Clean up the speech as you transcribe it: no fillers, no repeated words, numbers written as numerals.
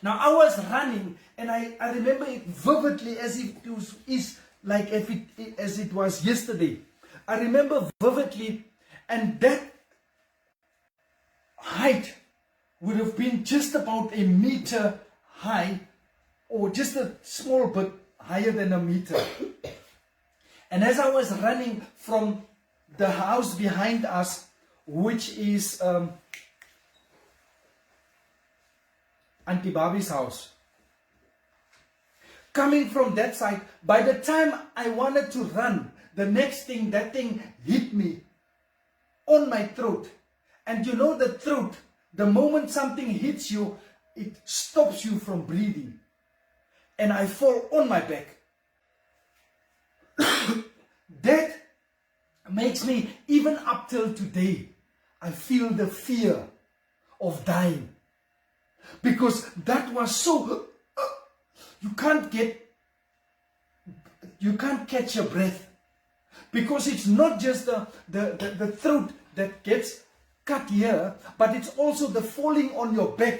Now I was running, and I remember it vividly as if it was as it was yesterday. I remember vividly, and that height would have been just about a meter high, or just a small bit higher than a meter. And as I was running from the house behind us, which is Auntie Bobby's house, coming from that side, by the time I wanted to run, the next thing, that thing hit me on my throat. And you know the throat, the moment something hits you, it stops you from breathing. And I fall on my back. That makes me, even up till today, I feel the fear of dying. Because that was so, you can't catch your breath. Because it's not just the throat that gets cut here, but it's also the falling on your back